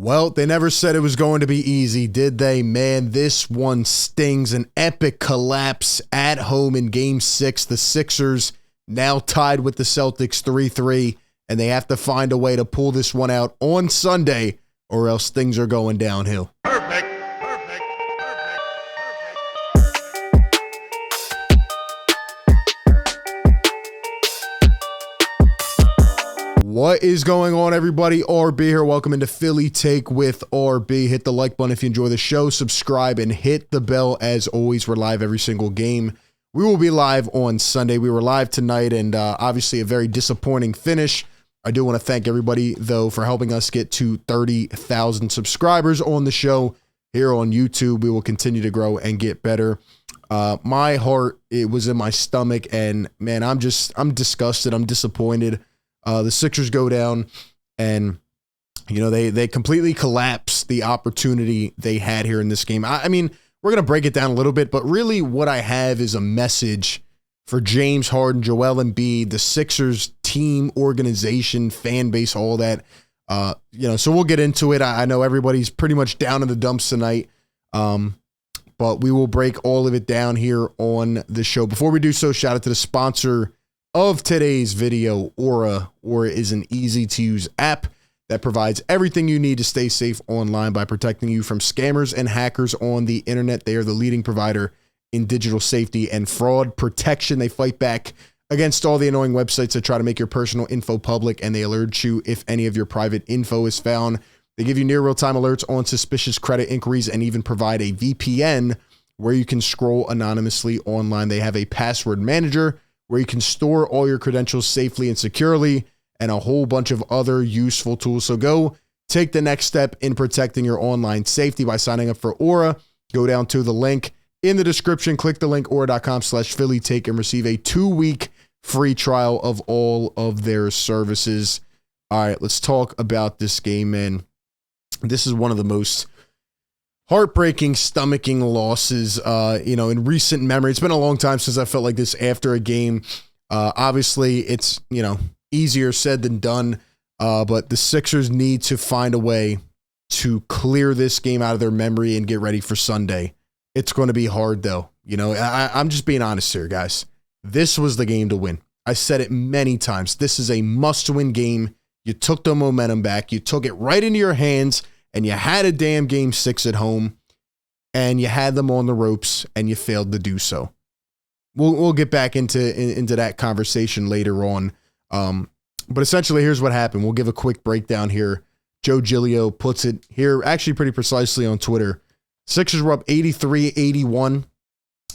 Well, they never said it was going to be easy, did they? Man, this one stings. An epic collapse at home in Game 6. The Sixers now tied with the Celtics 3-3, and they have to find a way to pull this one out on Sunday, or else things are going downhill. Perfect. What is going on, everybody? RB here. Welcome into Philly Take with RB. Hit the like button if you enjoy the show. Subscribe and hit the bell. As always, we're live every single game. We will be live on Sunday. We were live tonight, and obviously a very disappointing finish. I do want to thank everybody, though, for helping us get to 30,000 subscribers on the show here on YouTube. We will continue to grow and get better. My heart, it was in my stomach, and man, I'm disgusted. I'm disappointed. The Sixers go down, and they completely collapse the opportunity they had here in this game. I mean, we're gonna break it down a little bit, but really, what I have is a message for James Harden, Joel Embiid, the Sixers team, organization, fan base, all that. So we'll get into it. I know everybody's pretty much down in the dumps tonight, but we will break all of it down here on the show. Before we do so, shout out to the sponsor of today's video, Aura. Aura is an easy-to-use app that provides everything you need to stay safe online by protecting you from scammers and hackers on the internet. They are the leading provider in digital safety and fraud protection. They fight back against all the annoying websites that try to make your personal info public, and they alert you if any of your private info is found. They give you near real-time alerts on suspicious credit inquiries and even provide a VPN where you can scroll anonymously online. They have a password manager where you can store all your credentials safely and securely, and a whole bunch of other useful tools. So go take the next step in protecting your online safety by signing up for Aura. Go down to the link in the description, click the link, aura.com/PhillyTake, and receive a 2-week free trial of all of their services. All right, let's talk about this game, man. This is one of the most heartbreaking, stomaching losses, in recent memory. It's been a long time since I felt like this after a game. Obviously, it's, easier said than done, but the Sixers need to find a way to clear this game out of their memory and get ready for Sunday. It's going to be hard, though. I'm just being honest here, guys. This was the game to win. I said it many times. This is a must-win game. You took the momentum back. You took it right into your hands, and you had a damn Game 6 at home, and you had them on the ropes, and you failed to do so. We'll get back into that conversation later on. But essentially, here's what happened. We'll give a quick breakdown here. Joe Giglio puts it here actually pretty precisely on Twitter. Sixers were up 83-81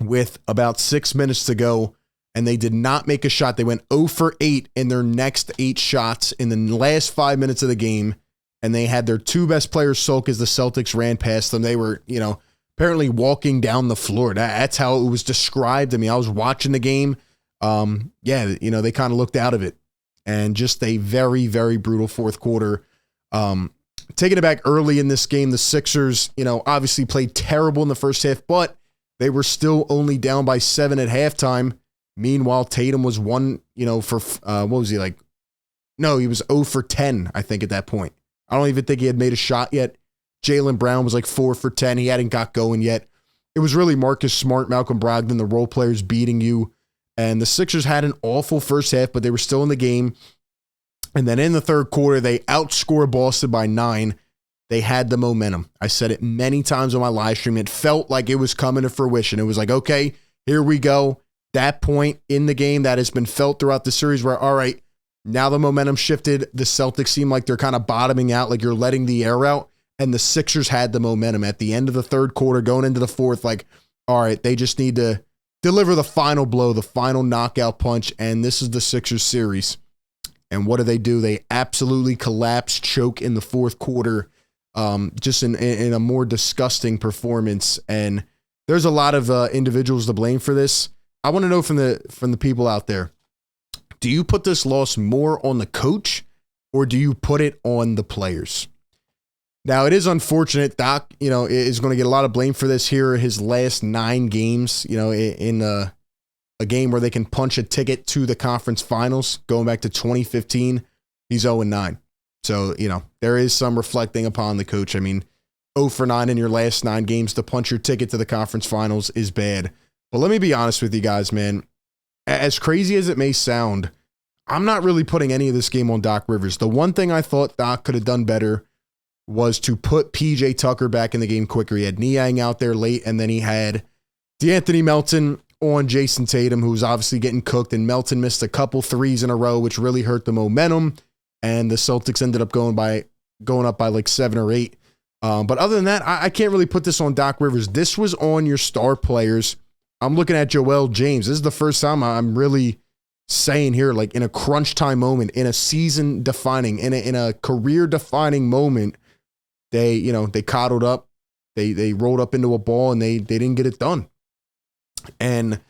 with about 6 minutes to go, and they did not make a shot. They went 0 for 8 in their next 8 shots in the last 5 minutes of the game. And they had their 2 best players soak as the Celtics ran past them. They were, apparently walking down the floor. That's how it was described. I mean, I was watching the game. They kind of looked out of it. And just a very, very brutal fourth quarter. Taking it back early in this game, the Sixers, obviously played terrible in the first half, but they were still only down by 7 at halftime. Meanwhile, Tatum was he was 0 for 10, I think, at that point. I don't even think he had made a shot yet. Jaylen Brown was like 4 for 10. He hadn't got going yet. It was really Marcus Smart, Malcolm Brogdon, the role players beating you. And the Sixers had an awful first half, but they were still in the game. And then in the third quarter, they outscored Boston by 9. They had the momentum. I said it many times on my live stream. It felt like it was coming to fruition. It was like, okay, here we go. That point in the game that has been felt throughout the series where, all right, now the momentum shifted. The Celtics seem like they're kind of bottoming out, like you're letting the air out. And the Sixers had the momentum at the end of the third quarter, going into the fourth, like, all right, they just need to deliver the final blow, the final knockout punch, and this is the Sixers series. And what do? They absolutely collapse, choke in the fourth quarter, just in a more disgusting performance. And there's a lot of individuals to blame for this. I want to know from the people out there, do you put this loss more on the coach or do you put it on the players? Now, it is unfortunate. Doc, is going to get a lot of blame for this here. His last 9 games, in a game where they can punch a ticket to the conference finals, going back to 2015, he's 0-9. So, there is some reflecting upon the coach. I mean, 0 for 9 in your last 9 games to punch your ticket to the conference finals is bad. But let me be honest with you guys, man. As crazy as it may sound, I'm not really putting any of this game on Doc Rivers. The one thing I thought Doc could have done better was to put PJ Tucker back in the game quicker. He had Niang out there late, and then he had DeAnthony Melton on Jason Tatum, who was obviously getting cooked, and Melton missed a couple threes in a row, which really hurt the momentum, and the Celtics ended up going up by like 7 or 8. But other than that, I can't really put this on Doc Rivers. This was on your star players. I'm looking at Joel James. This is the first time I'm really saying here, like in a crunch time moment, in a season defining, in a career defining moment, they coddled up, they rolled up into a ball, and they didn't get it done. And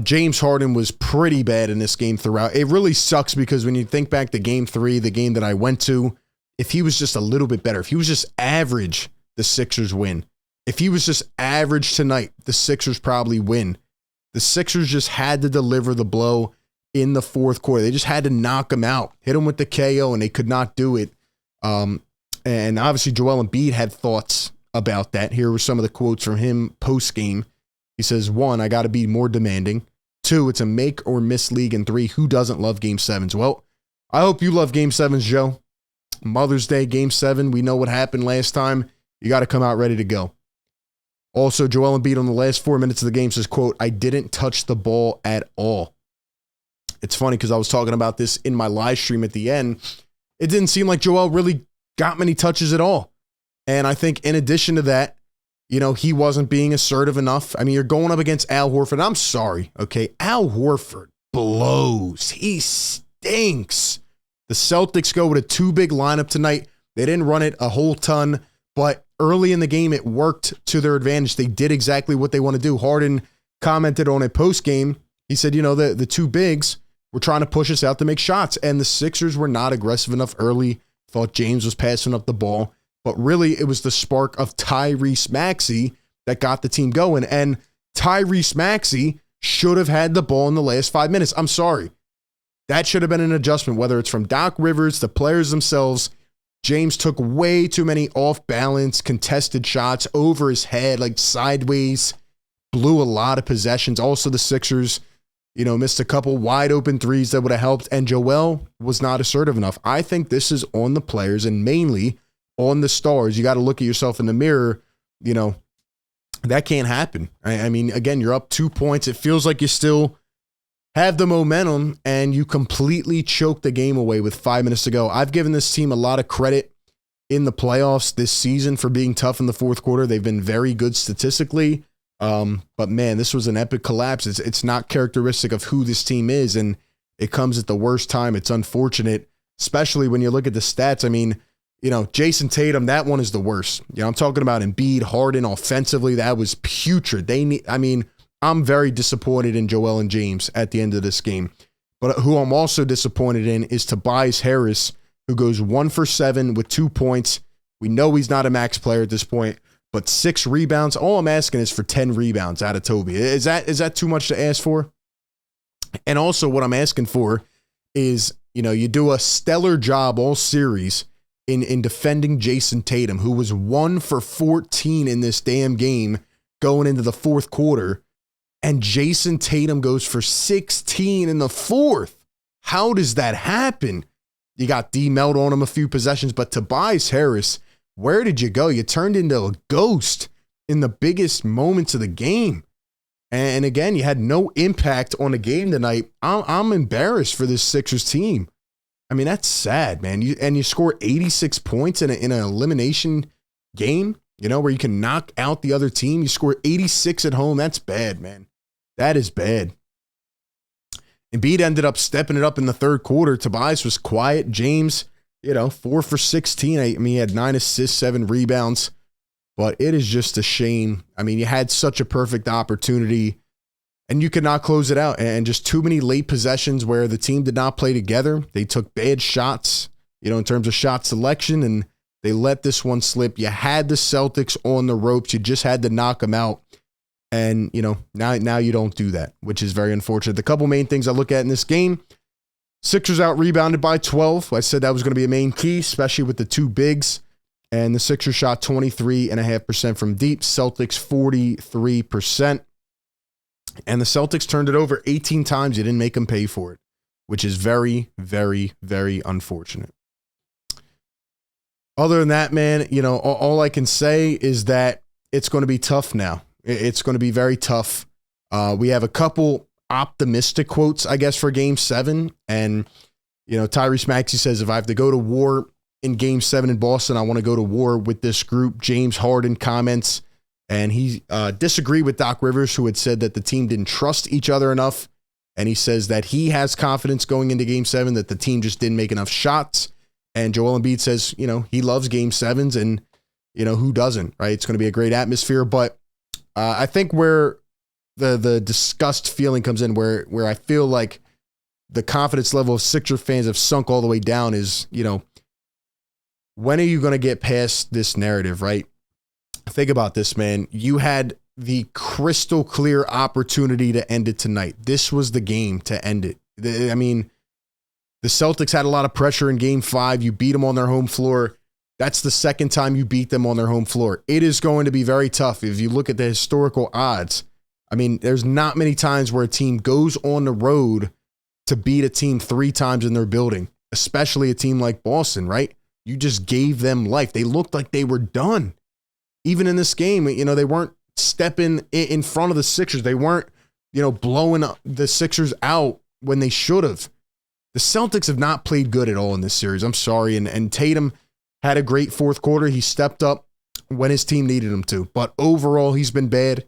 James Harden was pretty bad in this game throughout. It really sucks because when you think back to game 3, the game that I went to, if he was just a little bit better, if he was just average, the Sixers win. If he was just average tonight, the Sixers probably win. The Sixers just had to deliver the blow in the fourth quarter. They just had to knock him out, hit him with the KO, and they could not do it. And obviously Joel Embiid had thoughts about that. Here were some of the quotes from him post-game. He says, 1, I got to be more demanding. 2, it's a make or miss league. And 3, who doesn't love Game 7s? Well, I hope you love Game 7s, Joe. Mother's Day, Game 7. We know what happened last time. You got to come out ready to go. Also, Joel Embiid on the last 4 minutes of the game says, quote, I didn't touch the ball at all. It's funny because I was talking about this in my live stream at the end. It didn't seem like Joel really got many touches at all. And I think in addition to that, he wasn't being assertive enough. I mean, you're going up against Al Horford. I'm sorry, okay? Al Horford blows. He stinks. The Celtics go with a 2-big lineup tonight. They didn't run it a whole ton, but early in the game, it worked to their advantage. They did exactly what they want to do. Harden commented on it post-game. He said, the 2 bigs were trying to push us out to make shots, and the Sixers were not aggressive enough early. Thought James was passing up the ball, but really it was the spark of Tyrese Maxey that got the team going, and Tyrese Maxey should have had the ball in the last 5 minutes. I'm sorry. That should have been an adjustment, whether it's from Doc Rivers, the players themselves. James took way too many off-balance, contested shots over his head, like sideways, blew a lot of possessions. Also, the Sixers, missed a couple wide-open threes that would have helped, and Joel was not assertive enough. I think this is on the players and mainly on the stars. You got to look at yourself in the mirror. That can't happen. I mean, again, you're up 2 points. It feels like you still have the momentum, and you completely choke the game away with 5 minutes to go. I've given this team a lot of credit in the playoffs this season for being tough in the fourth quarter. They've been very good statistically, but man, this was an epic collapse. It's not characteristic of who this team is, and it comes at the worst time. It's unfortunate, especially when you look at the stats. I mean, Jason Tatum, that one is the worst. I'm talking about Embiid, Harden offensively. That was putrid. I'm very disappointed in Joel and James at the end of this game. But who I'm also disappointed in is Tobias Harris, who goes 1 for 7 with 2 points. We know he's not a max player at this point, but 6 rebounds. All I'm asking is for 10 rebounds out of Toby. Is that too much to ask for? And also what I'm asking for is, you do a stellar job all series in defending Jason Tatum, who was 1 for 14 in this damn game going into the fourth quarter. And Jason Tatum goes for 16 in the fourth. How does that happen? You got D-Melt on him a few possessions, but Tobias Harris, where did you go? You turned into a ghost in the biggest moments of the game. And again, you had no impact on the game tonight. I'm embarrassed for this Sixers team. I mean, that's sad, man. You score 86 points in an elimination game, where you can knock out the other team. You score 86 at home. That's bad, man. That is bad. Embiid ended up stepping it up in the third quarter. Tobias was quiet. James, 4 for 16. I mean, he had 9 assists, 7 rebounds. But it is just a shame. I mean, you had such a perfect opportunity, and you could not close it out. And just too many late possessions where the team did not play together. They took bad shots, in terms of shot selection, and they let this one slip. You had the Celtics on the ropes. You just had to knock them out. And, now you don't do that, which is very unfortunate. The couple main things I look at in this game, Sixers out rebounded by 12. I said that was going to be a main key, especially with the two bigs. And the Sixers shot 23.5% from deep. Celtics 43%. And the Celtics turned it over 18 times. You didn't make them pay for it, which is very, very, very unfortunate. Other than that, man, all I can say is that it's going to be tough now. It's going to be very tough. We have a couple optimistic quotes, I guess, for Game 7. And, Tyrese Maxey says, if I have to go to war in Game 7 in Boston, I want to go to war with this group. James Harden comments, and he disagreed with Doc Rivers, who had said that the team didn't trust each other enough. And he says that he has confidence going into Game 7, that the team just didn't make enough shots. And Joel Embiid says, he loves Game 7s, and, who doesn't, right? It's going to be a great atmosphere. But I think where the disgust feeling comes in, where I feel like the confidence level of Sixer fans have sunk all the way down is, when are you going to get past this narrative, right? Think about this, man. You had the crystal clear opportunity to end it tonight. This was the game to end it. I mean, the Celtics had a lot of pressure in Game 5. You beat them on their home floor. That's the second time you beat them on their home floor. It is going to be very tough. If you look at the historical odds, I mean, there's not many times where a team goes on the road to beat a team 3 times in their building, especially a team like Boston, right? You just gave them life. They looked like they were done. Even in this game, they weren't stepping in front of the Sixers. They weren't, blowing the Sixers out when they should have. The Celtics have not played good at all in this series. I'm sorry. And Tatum had a great fourth quarter. He stepped up when his team needed him to. But overall, he's been bad.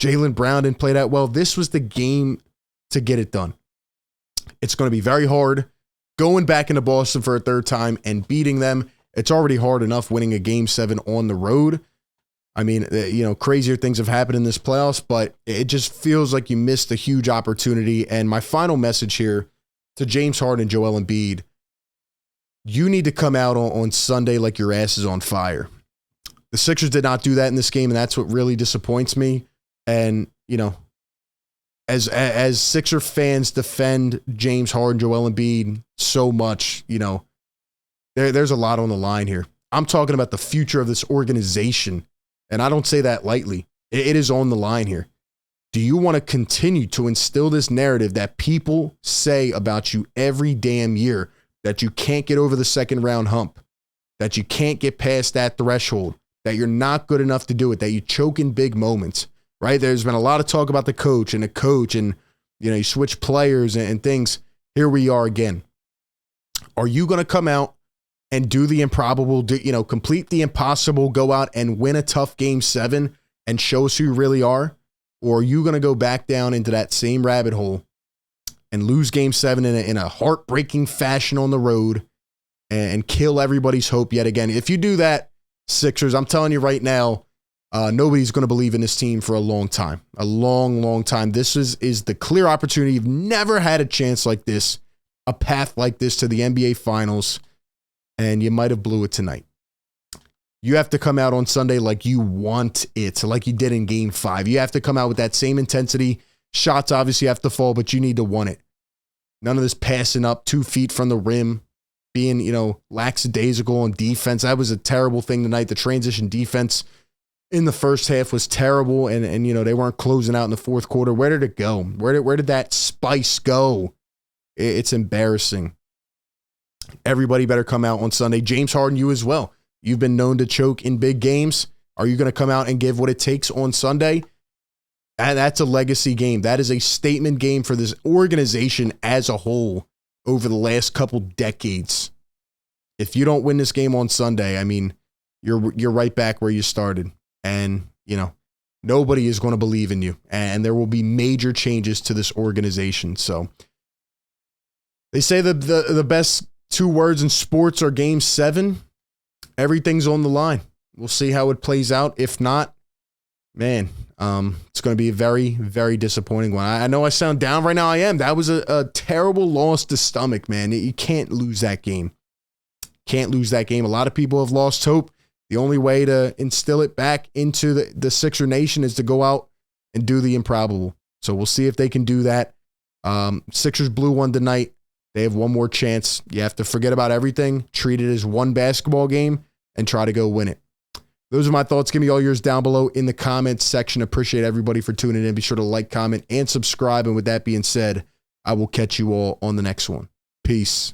Jaylen Brown didn't play that well. This was the game to get it done. It's going to be very hard going back into Boston for a third time and beating them. It's already hard enough winning a Game 7 on the road. I mean, crazier things have happened in this playoffs, but it just feels like you missed a huge opportunity. And my final message here to James Harden and Joel Embiid, you need to come out on Sunday like your ass is on fire. The Sixers did not do that in this game, and that's what really disappoints me. And, as Sixer fans defend James Harden, Joel Embiid so much, there's a lot on the line here. I'm talking about the future of this organization, and I don't say that lightly. It is on the line here. Do you want to continue to instill this narrative that people say about you every damn year, that you can't get over the second round hump, that you can't get past that threshold, that you're not good enough to do it, that you choke in big moments, right? There's been a lot of talk about the coach, and you switch players and things. Here we are again. Are you going to come out and do the improbable, complete the impossible, go out and win a tough Game 7 and show us who you really are? Or are you going to go back down into that same rabbit hole and lose Game 7 in a heartbreaking fashion on the road and kill everybody's hope yet again? If you do that, Sixers, I'm telling you right now, nobody's going to believe in this team for a long time. A long, long time. This is the clear opportunity. You've never had a chance like this, a path like this to the NBA Finals, and you might have blew it tonight. You have to come out on Sunday like you want it, like you did in Game 5. You have to come out with that same intensity. Shots obviously have to fall, but you need to want it. None of this passing up 2 feet from the rim, being, lackadaisical on defense. That was a terrible thing tonight. The transition defense in the first half was terrible, and they weren't closing out in the fourth quarter. Where did it go? Where did that spice go? It's embarrassing. Everybody better come out on Sunday. James Harden, you as well. You've been known to choke in big games. Are you going to come out and give what it takes on Sunday? And that's a legacy game. That is a statement game for this organization as a whole over the last couple decades. If you don't win this game on Sunday, I mean, you're right back where you started. And, nobody is going to believe in you. And there will be major changes to this organization. So they say the best 2 words in sports are Game 7. Everything's on the line. We'll see how it plays out. If not, man, it's going to be a very, very disappointing one. I know I sound down right now. I am. That was a terrible loss to stomach, man. You can't lose that game. Can't lose that game. A lot of people have lost hope. The only way to instill it back into the Sixer Nation is to go out and do the improbable. So we'll see if they can do that. Sixers blew one tonight. They have one more chance. You have to forget about everything, treat it as one basketball game, and try to go win it. Those are my thoughts. Give me all yours down below in the comments section. Appreciate everybody for tuning in. Be sure to like, comment, and subscribe. And with that being said, I will catch you all on the next one. Peace.